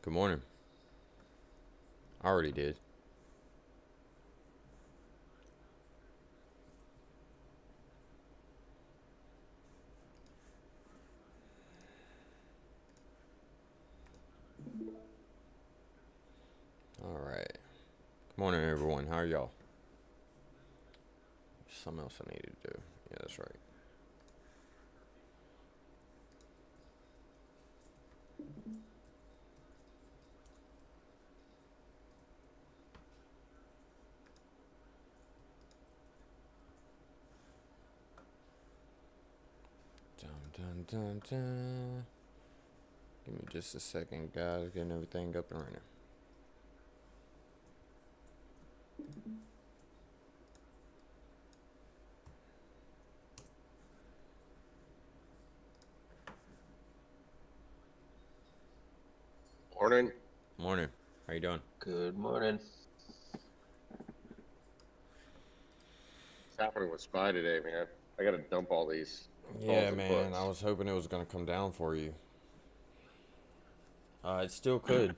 Good morning. I already did. All right. Good morning, everyone. How are y'all? Something else I need to do. Yeah, that's right. Dun, dun, dun, dun. Give me just a second, guys. Getting everything up and running. Morning. Morning. How you doing? Good morning. What's happening with SPY today, man? I gotta dump all these calls Yeah, and man. puts. I was hoping it was gonna come down for you. It still could.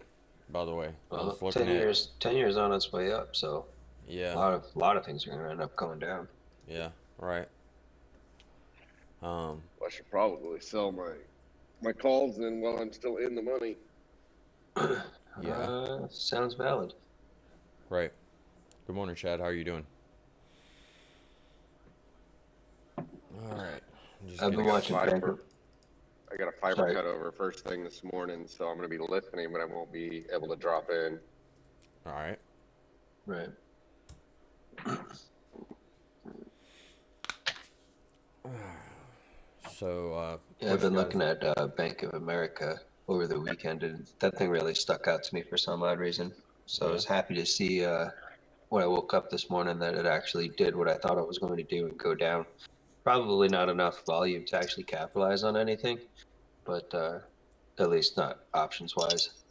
By the way, I Well, was looking 10 at. years, 10 years on its way up, so a Yeah. lot of things are gonna end up going down. Yeah. Right. Um. I should probably sell my calls then while I'm still in the money. Yeah. Sounds valid. Right. Good morning, Chad. How are you doing? All right. I'm just I've I been getting. got a watching Bank fiber of, I got a fiber sorry, cut over first thing this morning, so I'm gonna be listening, but I won't be able to drop in. All right. right. So, Yeah, I've push been guys. looking at Bank of America over the weekend, and that thing really stuck out to me for some odd reason. So I Yeah. was happy to see when I woke up this morning that it actually did what I thought it was going to do and go down. Probably not enough volume to actually capitalize on anything, but at least not options wise.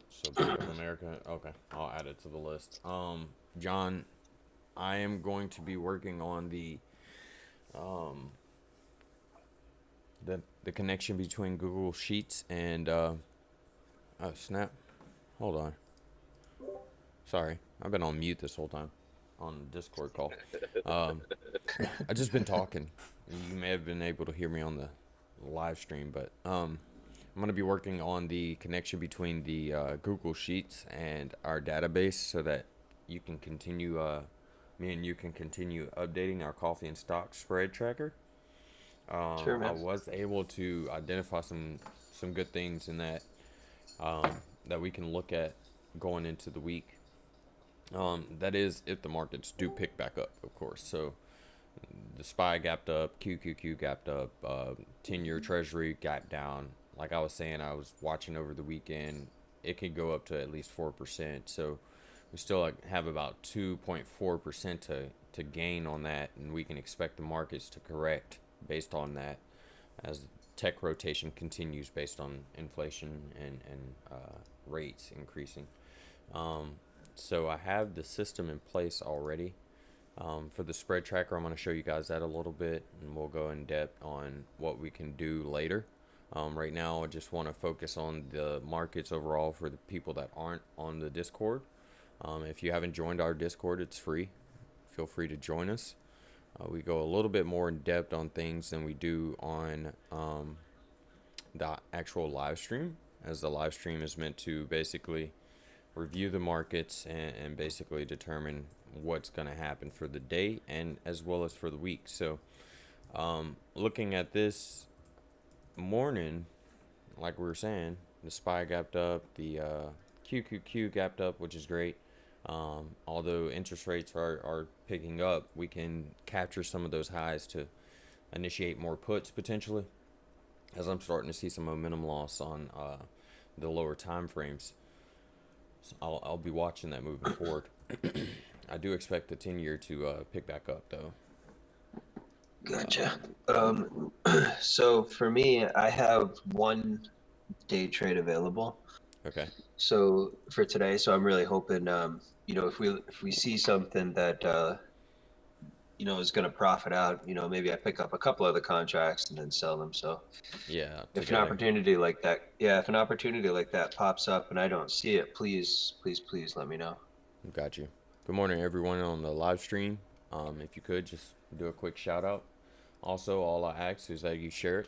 So Bank of America. Okay, I'll add it to the list. John, I am going to be working on um the connection between Google Sheets and oh snap. Hold on. Sorry, I've been on mute this whole time on the Discord call. Um, I just been talking. You may have been able to hear me on the live stream, but I'm gonna be working on the connection between the Google Sheets and our database so that you can continue, me and you can continue updating our coffee and stock spread tracker. Sure, I man. was able to identify some good things in that that we can look at going into the week. That is if the markets do pick back up, of course. So the SPY gapped up, QQQ gapped up, 10-year Treasury gapped down. Like I was saying, I was watching over the weekend. It could go up to at least 4%. So we still have about 2.4% to gain on that, and we can expect the markets to correct based on that as tech rotation continues based on inflation and rates increasing. Um, so I have the system in place already. For the spread tracker, I'm going to show you guys that a little bit, and we'll go in depth on what we can do later. Right now, I just want to focus on the markets overall for the people that aren't on the Discord. If you haven't joined our Discord, it's free. Feel free to join us. We go a little bit more in depth on things than we do on the actual live stream, as the live stream is meant to basically review the markets and basically determine what's going to happen for the day and as well as for the week. So, looking at this morning, like we were saying, the SPY gapped up, the QQQ gapped up, which is great. Although interest rates are picking up, we can capture some of those highs to initiate more puts potentially, as I'm starting to see some momentum loss on the lower time frames. So I'll be watching that moving forward. I do expect the 10-year to pick back up though. Gotcha. So for me, I have one day trade available. Okay. So for today, so I'm really hoping, if we see something that is going to profit out, maybe I pick up a couple other contracts and then sell them. So Yeah, if an together. opportunity like that, yeah, if an opportunity like that pops up and I don't see it, please, please, please let me know. Got you. Good morning, everyone on the live stream. If you could just do a quick shout out. Also, all I ask is that you share it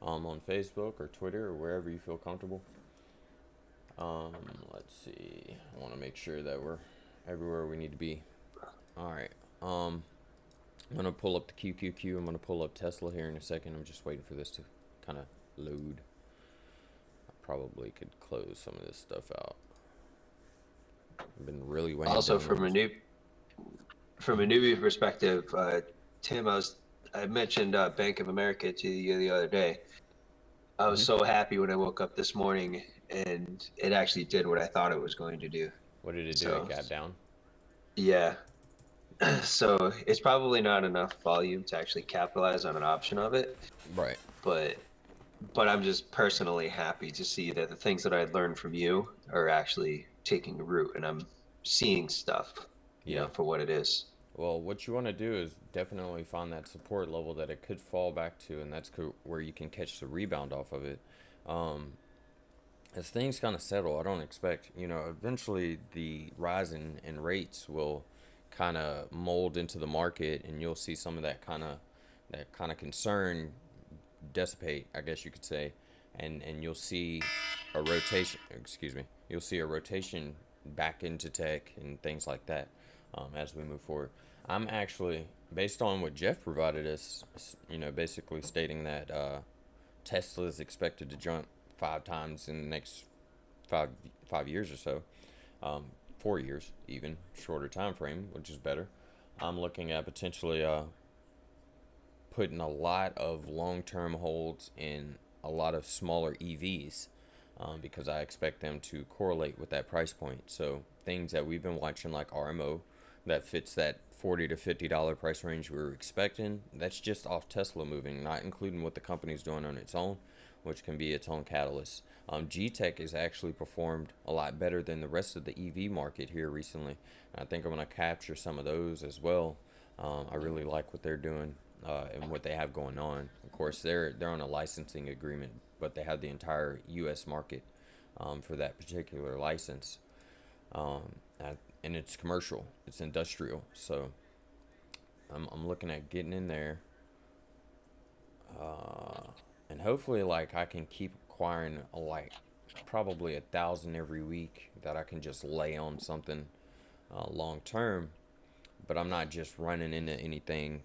on Facebook or Twitter or wherever you feel comfortable. Um, let's see. I want to make sure that we're everywhere we need to be. All right. I'm gonna pull up the QQQ. I'm gonna pull up Tesla here in a second. I'm just waiting for this to kind of load. I probably could close some of this stuff out. I've been really weighing Also, down on this. from a newbie perspective, Tim, I mentioned Bank of America to you the other day. I was so happy when I woke up this morning and it actually did what I thought it was going to do. What did it do? It So got down. yeah, so it's probably not enough volume to actually capitalize on an option of it, Right. but I'm just personally happy to see that the things that I learned from you are actually taking root and I'm seeing stuff, Yeah. for what it is. Well, what you want to do is definitely find that support level that it could fall back to, and that's where you can catch the rebound off of it. Um, as things kind of settle, I don't expect, eventually the rise in rates will kind of mold into the market, and you'll see some of that kind of concern dissipate, I guess you could say, and you'll see a rotation. Excuse me. You'll see a rotation back into tech and things like that as we move forward. I'm actually, based on what Jeff provided us, basically stating that Tesla is expected to jump 5 times in the next five years or so, 4 years even shorter time frame, which is better. I'm looking at potentially putting a lot of long-term holds in a lot of smaller EVs because I expect them to correlate with that price point. So things that we've been watching like RMO that fits that $40 to $50 price range we were expecting, that's just off Tesla moving, not including what the company's doing on its own, which can be its own catalyst. G-Tech has actually performed a lot better than the rest of the EV market here recently. I think I'm going to capture some of those as well. I really like what they're doing and what they have going on. Of course, they're on a licensing agreement, but they have the entire U.S. market for that particular license. And it's commercial, it's industrial. So I'm looking at getting in there. And hopefully, like, I can keep acquiring probably 1,000 every week that I can just lay on something long term. But I'm not just running into anything